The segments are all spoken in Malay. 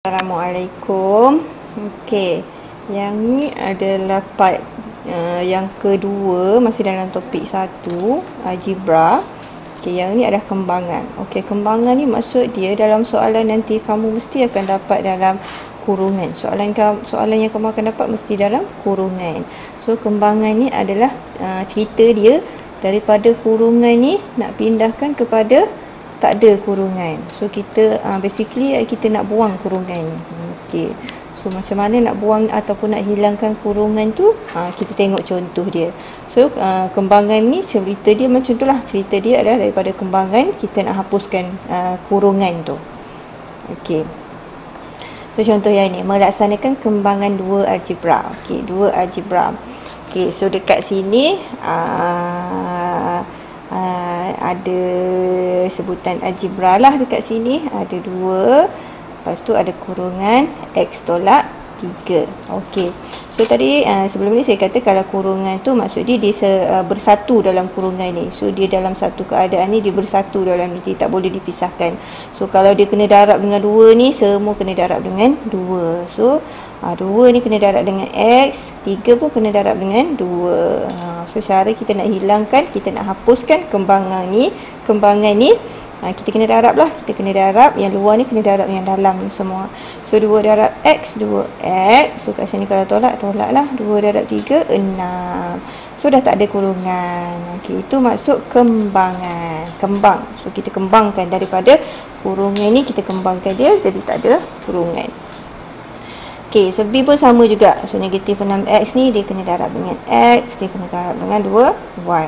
Assalamualaikum. Okey, yang ni adalah part yang kedua, masih dalam topik 1, algebra. Okey, yang ni adalah kembangan. Okey, kembangan ni maksud dia dalam soalan nanti kamu mesti akan dapat dalam kurungan. Soalan yang kamu akan dapat mesti dalam kurungan. So kembangan ni adalah cerita dia daripada kurungan ni nak pindahkan kepada tak ada kurungan. So kita basically kita nak buang kurungan ni. Okey. So macam mana nak buang ataupun nak hilangkan kurungan tu, kita tengok contoh dia. So kembangan ni cerita dia macam itulah. Cerita dia adalah daripada kembangan kita nak hapuskan kurungan tu. Okey. So contoh yang ni melaksanakan kembangan 2 algebra. Okey, 2 algebra. Okey, so dekat sini ada sebutan algebra lah dekat sini, ada 2, lepas tu ada kurungan x tolak 3. Okey, so tadi sebelum ni saya kata kalau kurungan tu maksud dia bersatu dalam kurungan ni. So dia dalam satu keadaan ni dia bersatu dalam ni, tak boleh dipisahkan. So kalau dia kena darab dengan 2 ni, semua kena darab dengan 2. So 2 ni kena darab dengan x, 3 pun kena darab dengan 2. So cara kita nak hilangkan, kita nak hapuskan kembangan ni, kita kena darab lah. Kita kena darab yang luar ni, kena darab yang dalam semua. So 2 darab x, 2x. So kat sini kalau tolak lah. 2 darab 3, 6. So dah tak ada kurungan. Okey, itu maksud kembangan. Kembang. So kita kembangkan daripada kurungan ni, kita kembangkan dia jadi tak ada kurungan. Okey, so B pun sama juga. So negatif 6x ni dia kena darab dengan x, dia kena darab dengan 2y.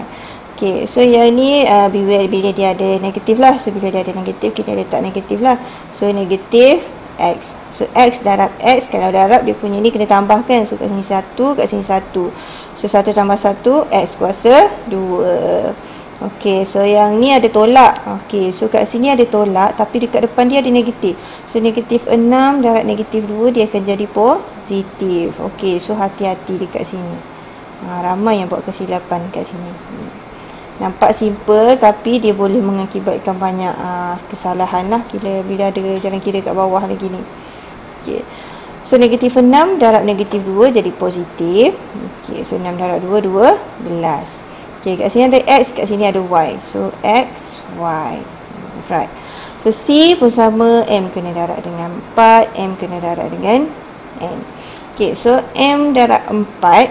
Okey, so yang ni bila dia ada negatif lah. So bila dia ada negatif, kita letak negatif lah. So negatif x. So x darab x, kalau darab dia punya ni kena tambahkan. So kat sini 1, kat sini 1. So 1 tambah 1, x kuasa 2. Okey, so yang ni ada tolak. Okey, so kat sini ada tolak tapi dekat depan dia ada negatif. So negatif 6 darab negatif 2 dia akan jadi positif. Okey, so hati-hati dekat sini. Ramai yang buat kesilapan kat sini. Nampak simple tapi dia boleh mengakibatkan banyak kesalahan lah bila ada jalan kira kat bawah lagi ni. Okey. So negatif 6 darab negatif 2 jadi positif. Okey, so 6 darab 2, 12. Okey, kat sini ada x, kat sini ada y. So x, y. Right. So C pun sama, M kena darab dengan 4, M kena darab dengan N. Okey, so M darab 4.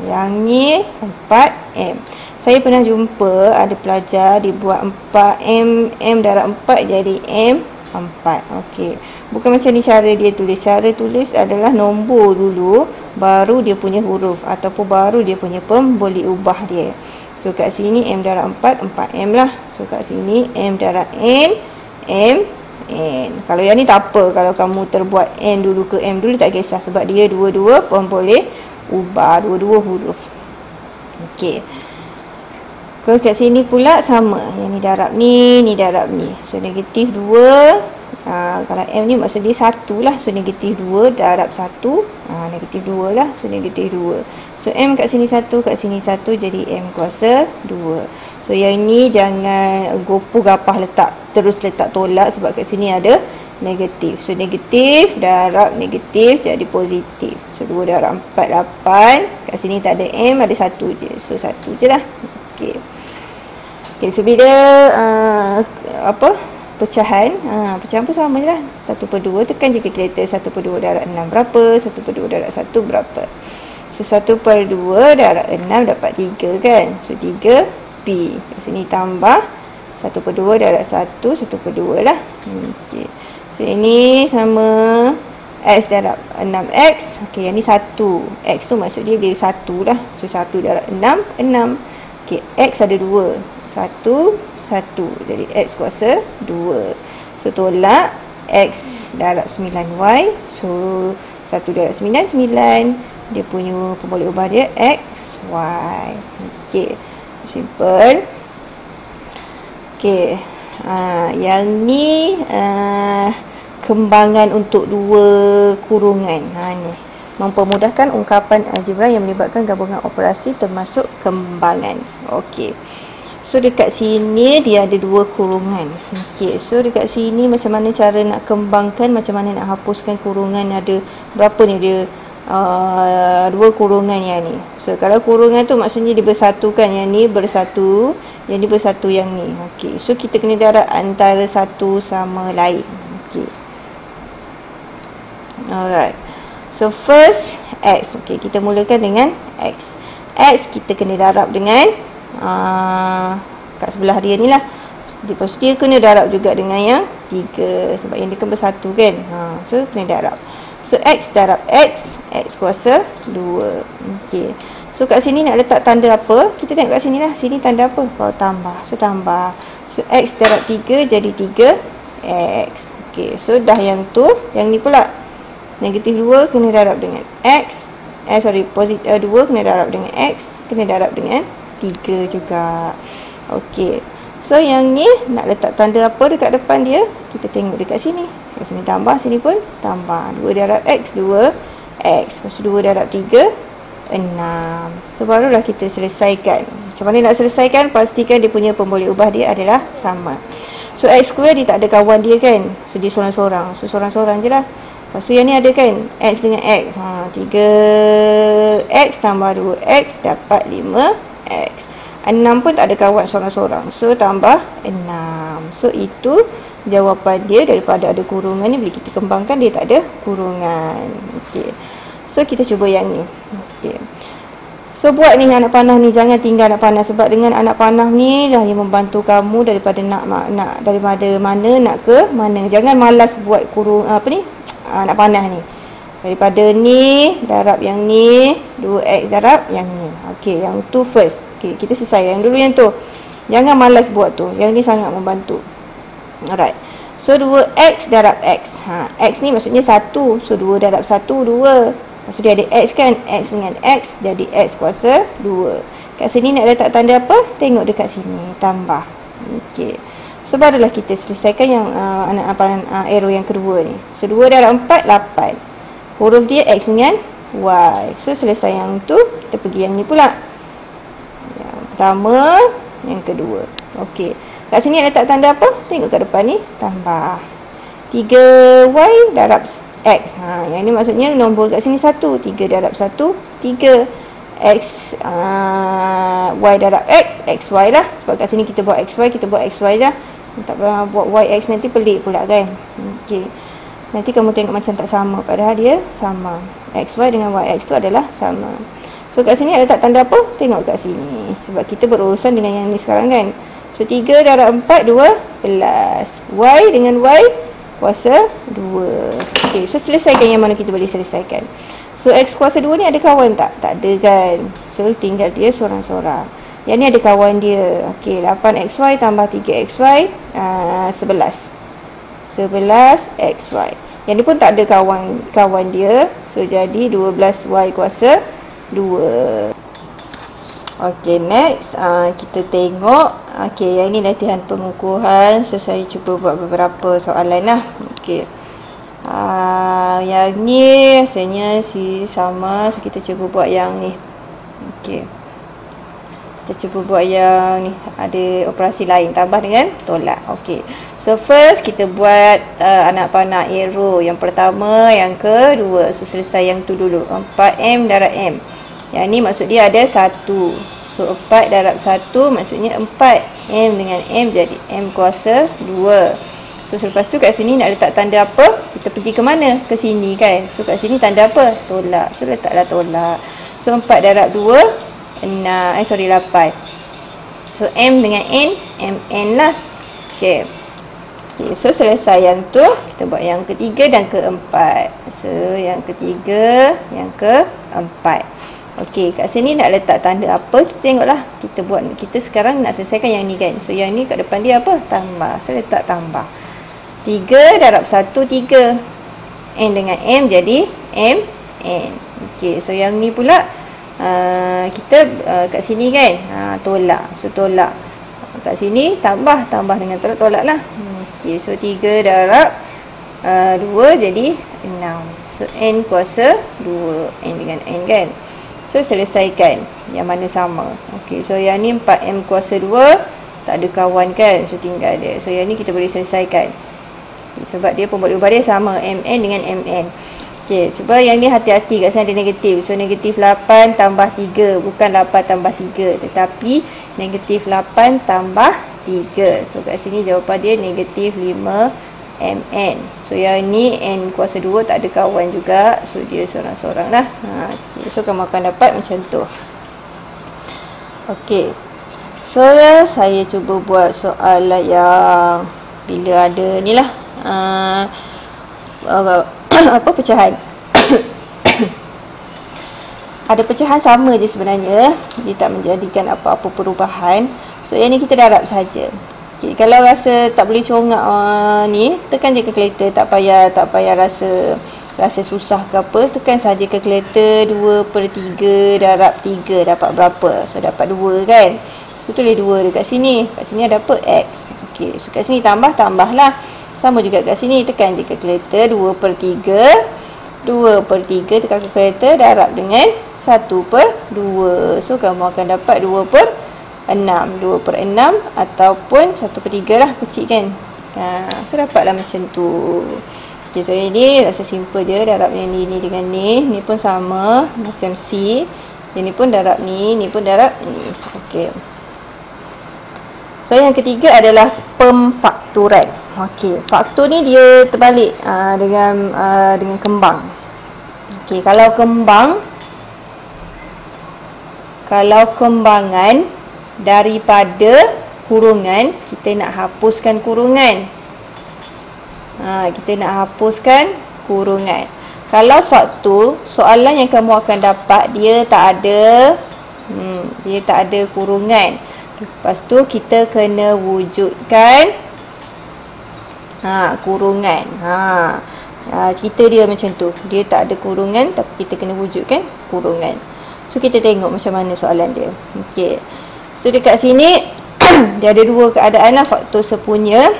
Yang ni 4M. Saya pernah jumpa ada pelajar dia buat 4M, M darab 4 jadi M4. Okey. Bukan macam ni cara dia tulis. Cara tulis adalah nombor dulu, baru dia punya huruf ataupun baru dia punya pemboleh ubah dia. So kat sini M darab 4, 4M lah. So kat sini M darab N, M, N. Kalau yang ni tak apa, kalau kamu terbuat N dulu ke M dulu tak kisah, sebab dia dua-dua pemboleh ubah, dua-dua huruf. Okey. Kalau kat sini pula sama, yang ni darab ni darab ni. So negatif 2. Kalau M ni maksud dia 1 lah. So negatif 2 darab 1, negatif 2 lah. So negatif 2. So M kat sini 1, kat sini 1 jadi M kuasa 2. So yang ni jangan gopoh gapah terus letak tolak, sebab kat sini ada negatif. So negatif darab negatif jadi positif. So 2 darab 4, 8. Kat sini tak ada M, ada 1 je. So 1 je lah. Okey. Okey, so bila pecahan, pecahan pun sama je lah. 1/2 tekan je kalkulator. 1/2 darab 6 berapa? 1/2 darab 1 berapa? So 1/2 darab 6 dapat 3 kan? So 3P. Kat sini tambah 1/2 darab 1, 1/2 lah. Okey. So ini sama X darab 6X. Okey, yang ni 1. X tu maksud dia 1 lah. So 1 darab 6, 6. Okey, X ada 2. 1, 1. Jadi X kuasa 2. So tolak X darab 9Y. So 1 darab 9, 9. Dia punya pemboleh ubah dia X, Y. Okey, simple. Okey, yang ni kembangan untuk 2 kurungan. Ni mempermudahkan ungkapan algebra yang melibatkan gabungan operasi termasuk kembangan. Okey. So dekat sini dia ada 2 kurungan. Okey, so dekat sini macam mana cara nak kembangkan, macam mana nak hapuskan kurungan, ada berapa ni dia 2 kurungan yang ni. So kalau kurungan tu maksudnya dia bersatukan, yang ni bersatu, yang ni bersatu yang ni. Okey, so kita kena darab antara satu sama lain. Okey. Alright. So first X. Okey, kita mulakan dengan X. X kita kena darab dengan kat sebelah dia ni lah. Lepas tu dia kena darab juga dengan yang 3 sebab yang dia kan bersatu kan. So kena darab. So X darab X, X kuasa 2. Okey. So kat sini nak letak tanda apa? Kita tengok kat sini lah. Sini tanda apa? Power tambah. So tambah. So X darab 3 jadi 3X. Okey. So dah yang tu, yang ni pula negatif 2 kena darab dengan X. Positif 2 kena darab dengan X, kena darab dengan 3 juga. Okey. So yang ni nak letak tanda apa dekat depan dia? Kita tengok dekat sini. Kat sini tambah, sini pun tambah. 2 darab X, 2X. Lepas tu 2 darab 3, 6. So barulah kita selesaikan. Macam mana nak selesaikan? Pastikan dia punya pemboleh ubah dia adalah sama. So X square dia tak ada kawan dia kan. So dia sorang-sorang. So sorang-sorang je lah. Lepas tu yang ni ada kan, X dengan X. 3X tambah 2X dapat 5X. 6 pun tak ada kawan sorang-sorang. So tambah 6. So itu jawapan dia daripada ada kurungan ni. Bila kita kembangkan dia tak ada kurungan. Okey. So kita cuba yang ni. Okey. So buat ni anak panah ni, jangan tinggal anak panah, sebab dengan anak panah ni dah yang membantu kamu daripada nak daripada mana nak ke mana. Jangan malas buat anak panah ni. Daripada ni darab yang ni, 2X darab yang ni. Okey, yang tu first. Okey, kita selesai yang dulu yang tu. Jangan malas buat tu. Yang ni sangat membantu. Alright. So 2X darab X. X ni maksudnya 1. So 2 darab 1 2. Lepas tu dia ada X kan. X dengan X jadi X kuasa 2. Kat sini nak letak tanda apa? Tengok dekat sini. Tambah. Okey. So barulah kita selesaikan yang arrow yang kedua ni. So 2 darab 4 8. Huruf dia X dengan Y. So selesai yang tu, kita pergi yang ni pula. Yang pertama, yang kedua. Okey. Kat sini letak tanda apa? Tengok kat depan ni, tambah. 3Y darab X. Yang ni maksudnya nombor kat sini 1. 3 darab 1, 3. X Y darab X, XY lah. Sebab kat sini kita buat XY, kita buat XY je. Tak pernah buat YX, nanti pelik pula kan. Okey. Nanti kamu tengok macam tak sama, padahal dia sama. XY dengan YX tu adalah sama. So kat sini ada tak tanda apa? Tengok kat sini. Sebab kita berurusan dengan yang ni sekarang kan. So 3 darab 4 12. Y dengan Y kuasa 2. Okey, so selesaikan yang mana kita boleh selesaikan. So X kuasa 2 ni ada kawan tak? Tak ada kan. So tinggal dia sorang-sorang. Yang ni ada kawan dia. Okey, 8XY tambah 3XY 11. 11XY. Yang ni pun tak ada kawan dia. So jadi 12Y kuasa 2. Okey, next kita tengok. Okey, yang ni latihan pengukuhan. So saya cuba buat beberapa soalan lah. Okey. Yang ni rasanya sama. So kita cuba buat yang ni. Okey. Kita cuba buat yang ni. Ada operasi lain tambah dengan tolak. Okey. So first kita buat anak panah arrow. Yang pertama, yang kedua. So selesai yang tu dulu. 4M darab M. Yang ni maksud dia ada 1. So 4 darab 1 maksudnya 4. M dengan M jadi M kuasa 2. So selepas tu kat sini nak letak tanda apa? Kita pergi ke mana? Ke sini kan. So kat sini tanda apa? Tolak. So letaklah tolak. So 4 darab 2 8. So M dengan N, MN lah. Okey. Okey, so selesai yang tu, kita buat yang ketiga dan keempat. So yang ketiga, yang keempat. Okey, kat sini nak letak tanda apa? Kita tengoklah. Kita sekarang nak selesaikan yang ni kan. So yang ni kat depan dia apa? Tambah. Saya letak tambah. 3 darab 1 3. N dengan M jadi MN. Okey, so yang ni pula kita kat sini kan tolak. So tolak kat sini tambah dengan tolak lah. Okey, so 3 darab 2 jadi 6. So N kuasa 2. N dengan N kan. So selesaikan yang mana sama. Okey, so yang ni 4M kuasa 2 Tak ada kawan kan. So tinggal dia. So yang ni kita boleh selesaikan. Sebab dia pembuat ubah dia sama. MN dengan MN. Okey, cuba yang ni hati-hati kat sana ada negatif. So negatif 8 tambah 3. Bukan 8 tambah 3. Tetapi negatif 8 tambah 3. So kat sini jawapan dia negatif 5 MN. So yang ni N kuasa 2 tak ada kawan juga. So dia seorang-seorang lah. Okay. So kamu akan dapat macam tu. Okey. So saya cuba buat soalan yang bila ada ni lah apa pecahan. Ada pecahan sama je sebenarnya. Dia tak menjadikan apa-apa perubahan. So yang ni kita darab saja. Okay, kalau rasa tak boleh congak ni, tekan je kalkulator, tak payah rasa susah ke apa, tekan saja kalkulator 2/3 darab 3 dapat berapa? So dapat 2 kan. So tulis 2 dekat sini. Kat sini ada apa? X. Okey, so kat sini tambahlah. Sama juga kat sini, tekan je kalkulator 2/3. 2/3 tekan kalkulator darab dengan 1/2. So kamu akan dapat 2/6 ataupun 1/3 lah, kecil kan. So dapatlah macam tu. Okay, so ini rasa simple je. Darab yang ni dengan ni. Ni pun sama macam C. Yang ni pun darab ni pun darab ni. Okey. So yang ketiga adalah pemfakturan. Okey, faktor ni dia terbalik dengan kembang. Okey, kalau kembangan daripada kurungan, kita nak hapuskan kurungan. Kita nak hapuskan kurungan. Kalau faktor, soalan yang kamu akan dapat dia tak ada kurungan. Lepas tu kita kena wujudkan kurungan. Kita dia macam tu. Dia tak ada kurungan tapi kita kena wujudkan kurungan. So kita tengok macam mana soalan dia. Okey. So dekat sini dia ada dua keadaan lah, faktor sepunya.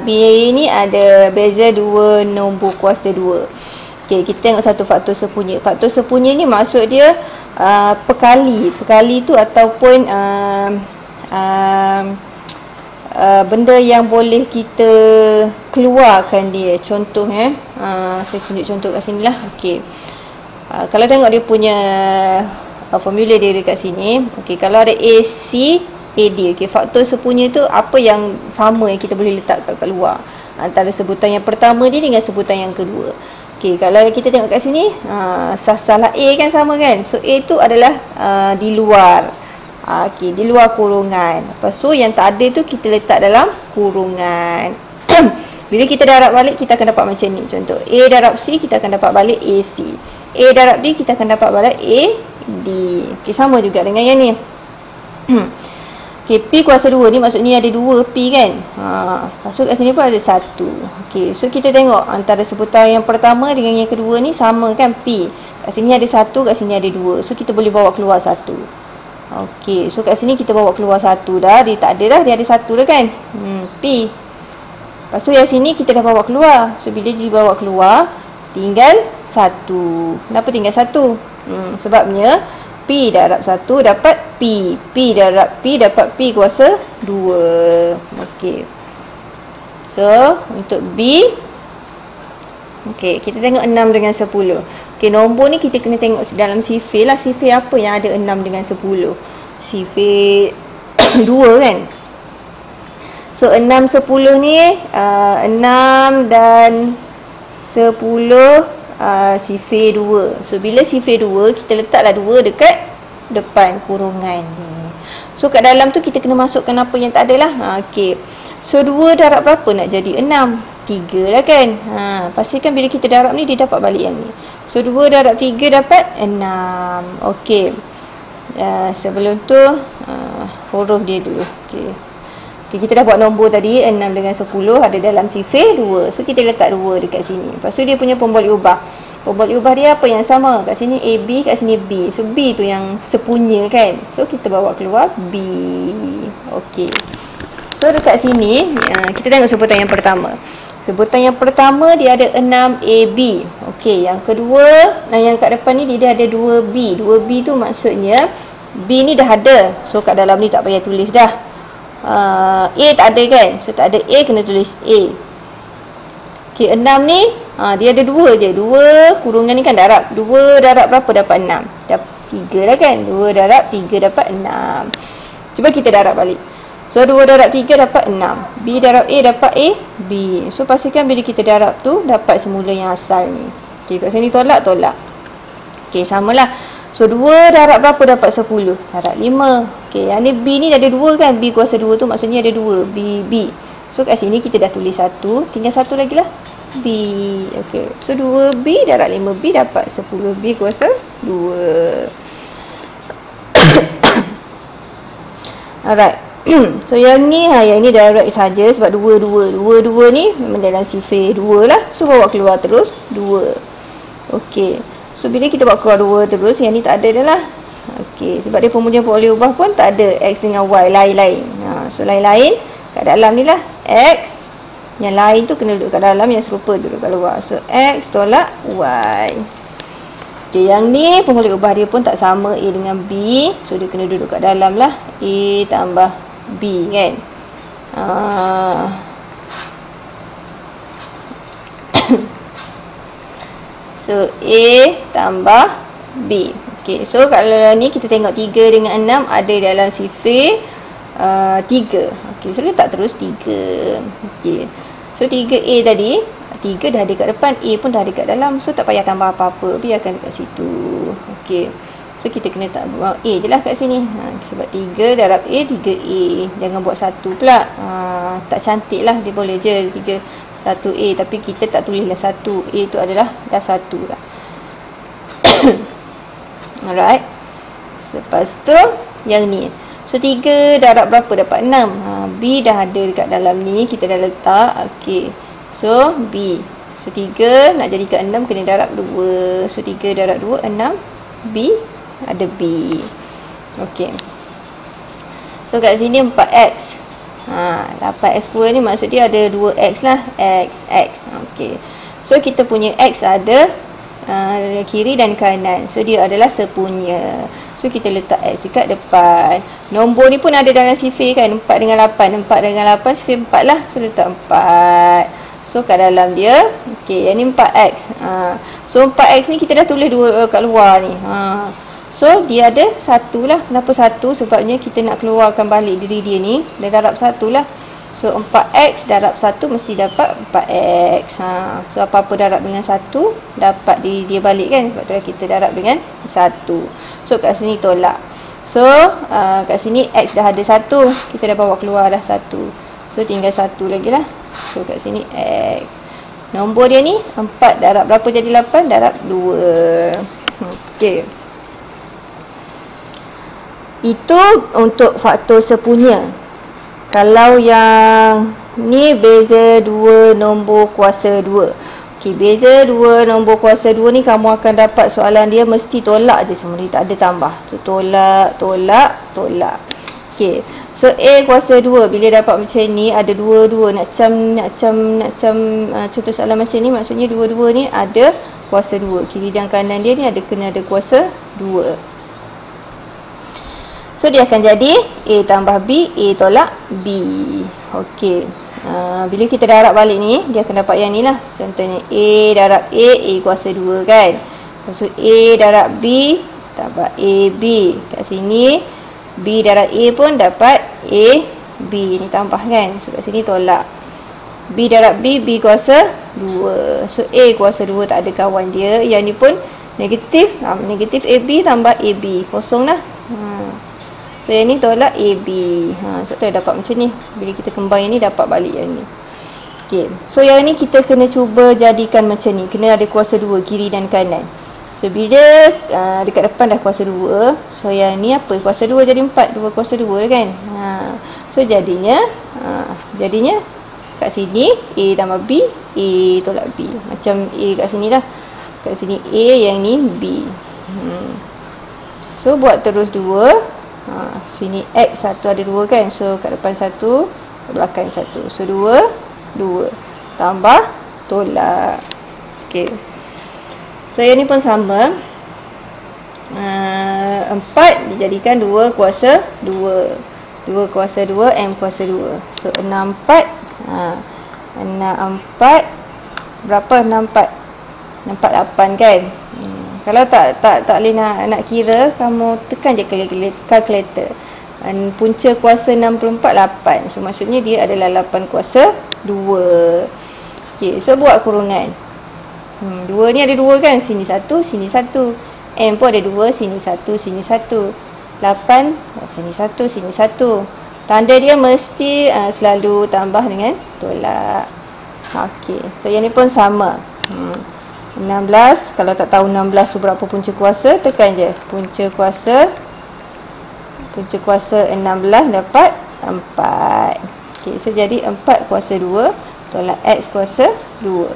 B ni ada beza 2 nombor kuasa 2. Okey, kita tengok satu faktor sepunya. Faktor sepunya ni maksud dia perkali. Perkali tu ataupun benda yang boleh kita keluarkan dia. Contoh saya tunjuk contoh kat sini lah. Okey. Kalau tengok dia punya formula dia dekat sini. Okey, kalau ada AC, AD. Okey, faktor sepunya tu apa yang sama yang kita boleh letak kat luar antara sebutan yang pertama dia dengan sebutan yang kedua. Okey, kalau kita tengok kat sini, salah A kan sama kan. So A tu adalah di luar. Okey, di luar kurungan. Lepas tu yang tak ada tu kita letak dalam kurungan. Bila kita darab balik kita akan dapat macam ni. Contoh A darab C, kita akan dapat balik AC. A darab D, kita akan dapat balik AD. Okey, sama juga dengan yang ni. Okey, P kuasa 2 ni maksudnya ada 2 P kan. Masuk kat sini pun ada 1. Okey, so kita tengok antara sebutan yang pertama dengan yang kedua ni sama kan, P. Kat sini ada 1, kat sini ada 2. So kita boleh bawa keluar 1. Okey, so kat sini kita bawa keluar 1 dah. Dia tak ada dah, dia ada 1 dah kan. P. Lepas tu yang sini kita dah bawa keluar. So bila dibawa keluar tinggal 1. Kenapa tinggal 1? Sebabnya P darab 1 dapat P. P darab P dapat P kuasa 2. Okey. So, untuk B, okey, kita tengok 6 dengan 10. Okey, nombor ni kita kena tengok dalam sifir lah. Sifir apa yang ada 6 dengan 10? Sifir 2 kan? So, 6, 10 ni 6 dan 10 sifir 2. So bila sifir 2, kita letaklah 2 dekat depan kurungan ni. So kat dalam tu kita kena masukkan apa yang tak ada lah. Okey. So 2 darab berapa nak jadi 6? 3 lah kan. Pastikan bila kita darab ni dia dapat balik yang ni. So 2 darab 3 dapat 6. Okey. Sebelum tu huruf dia dulu. Okey. Okay, kita dah buat nombor tadi 6 dengan 10 ada dalam sifir 2. So kita letak 2 dekat sini. Lepas tu dia punya pembalik ubah. Pembalik ubah dia apa yang sama? Kat sini AB, kat sini B. So B tu yang sepunya kan. So kita bawa keluar B. Okey. So dekat sini kita tengok sebutan yang pertama. Sebutan yang pertama dia ada 6AB. Okey, yang kedua yang kat depan ni dia ada 2B. 2B tu maksudnya B ni dah ada. So kat dalam ni tak payah tulis dah. A tak ada kan. So tak ada A, kena tulis A. Okey, 6 ni dia ada 2 je. 2 kurungan ni kan darab. 2 darab berapa dapat 6? Dapat 3 lah kan. 2 darab 3 dapat 6. Cuba kita darab balik. So 2 darab 3 dapat 6. B darab A dapat A, B. So pastikan bila kita darab tu dapat semula yang asal ni. Okey, kat sini tolak. Okey, samalah. So 2 darab berapa dapat 10? Darab 5. Okey, yang ni B ni ada 2 kan. B kuasa 2 tu maksudnya ada 2. B. So kat sini kita dah tulis 1. Tinggal 1 lagi lah. B. Okey. So 2B darab 5B dapat 10B kuasa 2. Alright. So yang ni direct saja sebab 2 ni memang dalam sifar 2 lah. So bawa keluar terus 2. Okey. So bila kita bawa keluar 2 terus, yang ni tak ada dah lah. Okey, sebab dia pemujian boleh ubah pun tak ada X dengan Y lain-lain. So lain-lain kat dalam ni lah X. Yang lain tu kena duduk kat dalam, yang serupa duduk kat luar. So X tolak Y. Okey, yang ni pemulihan ubah dia pun tak sama A dengan B. So dia kena duduk kat dalam lah. A tambah B kan. So A tambah B. Okey, so kalau ni kita tengok 3 dengan 6 ada dalam sifar 3. Okey, so letak terus 3. Okey. So 3A tadi, 3 dah ada kat depan, A pun dah ada kat dalam. So tak payah tambah apa-apa, biarkan dekat situ. Okey. So kita kena tak buang A je lah kat sini. Sebab 3 darab A, 3A. Jangan buat 1 pula. Tak cantik lah. Dia boleh je 3, 1A. Tapi kita tak tulislah 1. A tu adalah dah 1 lah. Alright. Lepas tu yang ni. So 3 darab berapa dapat 6. B dah ada dekat dalam ni. Kita dah letak. Okey. So B. So 3 nak jadikan 6 kena darab 2. So 3 darab 2 6. B ada B. Okey. So kat sini 4X. 8X2 ni maksud dia ada 2X lah. X. Okey. So kita punya X ada kiri dan kanan. So dia adalah sepunya. So kita letak X dekat depan. Nombor ni pun ada dalam sifar kan. 4 dengan 8. 4 dengan 8 sifar 4 lah. So letak 4. So kat dalam dia. Okey, yang ni 4X. So 4X ni kita dah tulis 2 kat luar ni. So dia ada 1 lah. Kenapa 1? Sebabnya kita nak keluarkan balik diri dia ni. Dia darab 1 lah. So 4X darab 1 mesti dapat 4X. So apa-apa darab dengan 1 dapat diri dia balik kan. Sebab tu lah kita darab dengan 1. So kat sini tolak. So kat sini X dah ada 1. Kita dah bawa keluar dah 1. So tinggal 1 lagi lah. So kat sini X. Nombor dia ni 4 darab berapa jadi 8? Darab 2. Okey. Itu untuk faktor sepunya. Kalau yang ni beza 2 nombor kuasa 2. Okey, beza 2 nombor kuasa 2 ni kamu akan dapat soalan dia mesti tolak je semua. Dia tak ada tambah. So tolak. Okey. So A kuasa 2 bila dapat macam ni ada 2 nak cam contoh soalan macam ni maksudnya 2 ni ada kuasa 2. Kiri dan kanan dia ni kena ada kuasa 2. So dia akan jadi A tambah B, A tolak B. Okey. Bila kita darab balik ni, dia akan dapat yang ni lah. Contohnya A darab A kuasa 2 kan. So A darab B dapat AB. Kat sini B darab A pun dapat A, B. Ni tambah kan. So kat sini tolak. B darab B, B kuasa 2. So A kuasa 2 tak ada kawan dia. Yang ni pun negatif. Negatif AB tambah AB. Kosong lah. So yang ni tolak AB. Sebab tu dapat macam ni. Bila kita combine ni dapat balik yang ni. Okay. So yang ni kita kena cuba jadikan macam ni. Kena ada kuasa 2 kiri dan kanan. So bila dekat depan dah kuasa 2. So yang ni apa? Kuasa 2 jadi 4. 2 kuasa 2 kan. So jadinya kat sini A tambah B, A tolak B. Macam A kat sini lah. Kat sini A, yang ni B. So buat terus 2. Sini X 1 ada 2 kan. So kat depan 1, kat belakang 1. So 2 tambah tolak. Okey. So yang ni pun sama. 4 dijadikan 2 kuasa 2. 2 kuasa 2, M kuasa 2. So 64, 64 berapa? 64 8 kan. Kalau tak boleh nak kira, kamu tekan je kalkulator. Punca kuasa 64 8. So maksudnya dia adalah 8 kuasa 2. Okey, so buat kurungan. 2 ni ada 2 kan, sini 1, sini 1. M pun ada 2, sini 1, sini 1. 8, sini 1, sini 1. Tanda dia mesti selalu tambah dengan tolak. Okey, so yang ni pun sama. 16, kalau tak tahu 16 tu berapa punca kuasa, tekan je punca kuasa 16 dapat 4. Okey, so jadi 4 kuasa 2 tolak X kuasa 2.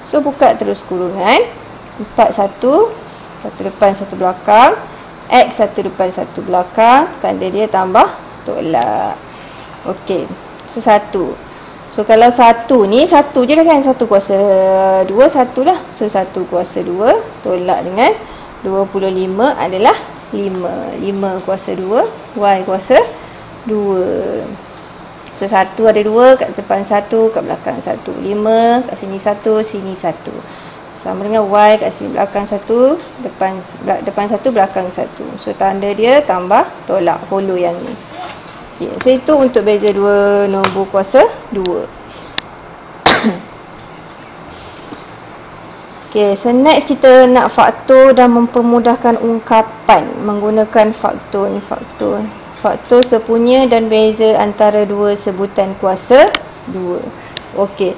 So buka terus kurungan. 4 1, satu depan satu belakang, X satu depan satu belakang, tanda dia tambah tolak. Okey, so 1. So kalau 1 ni 1 je lah kan, 1 kuasa 2 1 lah. So 1 kuasa 2 tolak dengan 25 adalah 5. 5 kuasa 2, Y kuasa 2. So 1 ada 2, kat depan 1, kat belakang 1. 5, kat sini 1, sini 1. Sama dengan Y kat sini belakang 1, depan 1, belakang 1. So tanda dia tambah tolak, follow yang ni. Okay, so itu untuk beza dua nombor kuasa 2. Okay, so next kita nak faktor dan mempermudahkan ungkapan menggunakan faktor ni, faktor sepunya dan beza antara dua sebutan kuasa 2. Okey.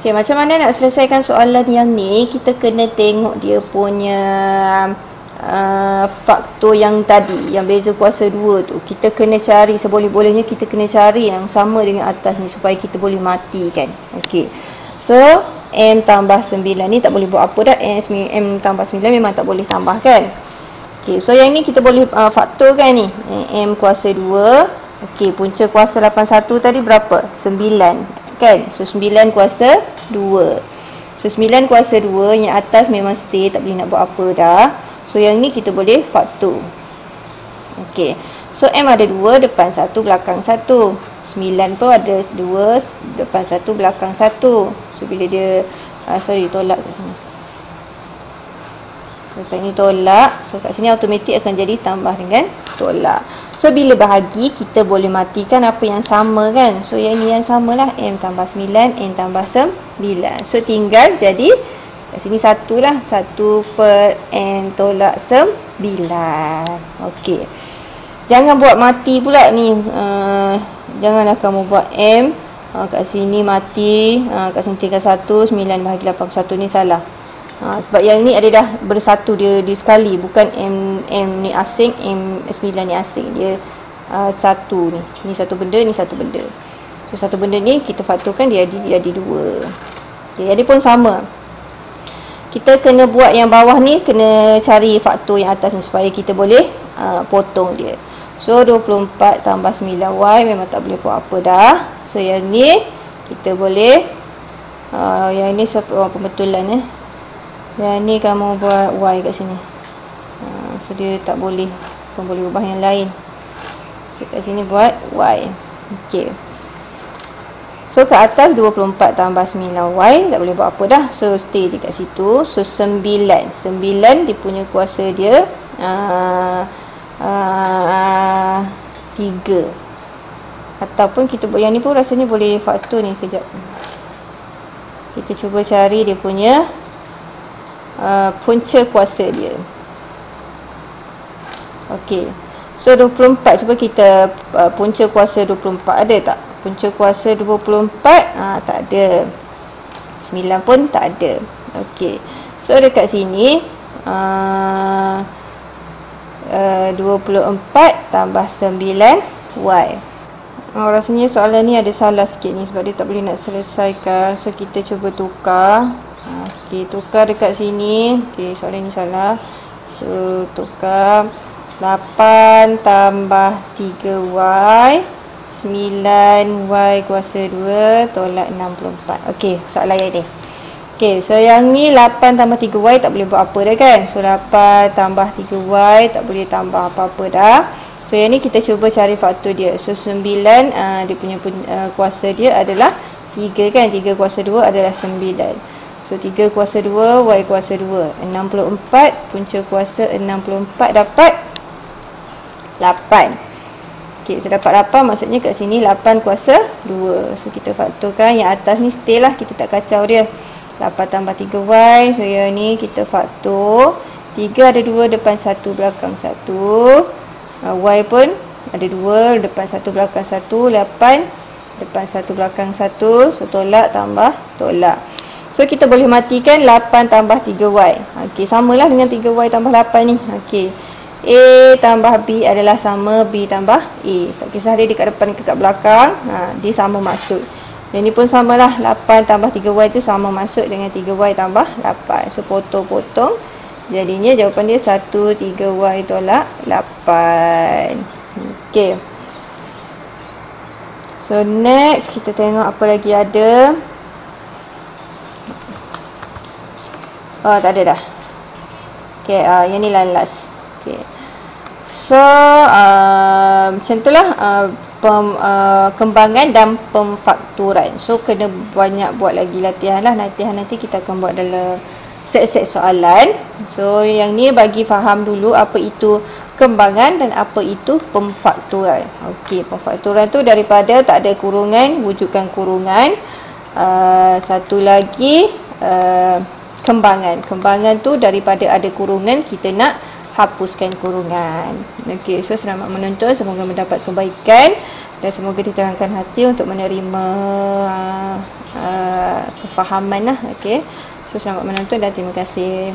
Okey, macam mana nak selesaikan soalan yang ni? Kita kena tengok dia punya faktor yang tadi, yang beza kuasa 2 tu. Kita kena cari, seboleh-bolehnya kita kena cari yang sama dengan atas ni supaya kita boleh mati kan. Okey. So M tambah 9 ni tak boleh buat apa dah. M tambah 9 memang tak boleh tambah kan. Okey, so yang ni kita boleh faktorkan ni. M kuasa 2. Okey, punca kuasa 81 tadi berapa? 9 kan. So 9 kuasa 2. So 9 kuasa 2 yang atas memang stay, tak boleh nak buat apa dah. So yang ni kita boleh faktor. Okey. So M ada 2, depan 1, belakang 1. 9 pun ada 2, depan 1, belakang 1. So bila dia tolak kat sini. So ini tolak. So kat sini automatik akan jadi tambah dengan tolak. So bila bahagi kita boleh matikan apa yang sama kan. So yang ni yang samalah, M tambah 9, N tambah 9. So tinggal jadi kat sini 1 lah, 1 per N tolak 9. Okey. Jangan buat mati pula ni. Janganlah kamu buat M kat sini mati, kat sini tinggal 1, 9 bahagi 81 ni salah. Sebab yang ni ada dah bersatu dia sekali, bukan M ni asing, M9 ni asing. Dia satu ni. Ni satu benda, ni satu benda. So satu benda ni kita faktorkan dia jadi 2. Okey, jadi pun sama. Kita kena buat yang bawah ni, kena cari faktor yang atas ni supaya kita boleh potong dia. So 24 tambah 9Y memang tak boleh buat apa dah. So yang ni kita boleh yang ni pembetulan yang ni kamu buat Y kat sini. So dia tak boleh, pun boleh ubah yang lain. So kat sini buat Y. Okey. So kat atas 24 tambah 9Y, tak boleh buat apa dah. So stay dekat situ. So 9 dia punya kuasa dia 3. Ataupun kita buat yang ni pun rasanya boleh faktor ni. Kejap, kita cuba cari dia punya punca kuasa dia. Okey. So 24, cuba kita punca kuasa 24 ada tak? Punca kuasa 24 tak ada. 9 pun tak ada. Okey. So dekat sini 24 tambah 9Y. Rasanya soalan ni ada salah sikit ni sebab dia tak boleh nak selesaikan. So kita cuba tukar. Okey, tukar dekat sini. Okey, soalan ni salah. So tukar 8 tambah 3Y, 9Y kuasa 2 tolak 64. Okey, soalan yang ni. Okey, so yang ni 8 tambah 3y tak boleh buat apa dah kan. So 8 tambah 3y tak boleh tambah apa-apa dah. So yang ni kita cuba cari faktor dia. So 9 dia punya kuasa dia adalah 3 kan. 3 kuasa 2 adalah 9. So 3 kuasa 2, y kuasa 2. 64, punca kuasa 64 dapat 8. Okey, so dapat 8 maksudnya kat sini 8 kuasa 2. So kita faktorkan yang atas ni stay lah, kita tak kacau dia. 8 tambah 3y. So yang ni kita faktor 3 ada 2 depan 1 belakang 1. Y pun ada 2 depan 1 belakang 1. 8 depan 1 belakang 1. So tolak tambah tolak. So kita boleh matikan 8 tambah 3y. Okey, samalah dengan 3y tambah 8 ni. Okey, A tambah B adalah sama B tambah A. Tak kisah dia dekat depan ke kat belakang, dia sama maksud. Yang ni pun samalah, 8 tambah 3y tu sama masuk dengan 3y tambah 8. So potong-potong, jadinya jawapan dia 1, 3y tolak 8. Okay. So next kita tengok apa lagi ada. Oh tak ada dah. Okay, yang ni last. Okay. So macam itulah kembangan dan pemfakturan. So kena banyak buat lagi latihan lah. Nanti kita akan buat dalam set-set soalan. So yang ni bagi faham dulu apa itu kembangan dan apa itu pemfakturan. Okey, pemfakturan tu daripada tak ada kurungan wujudkan kurungan. Satu lagi kembangan. Kembangan tu daripada ada kurungan kita nak hapuskan kurungan. Okey, so selamat menonton, semoga mendapat kebaikan dan semoga diterangkan hati untuk menerima kefahaman lah. Okey, so selamat menonton dan terima kasih.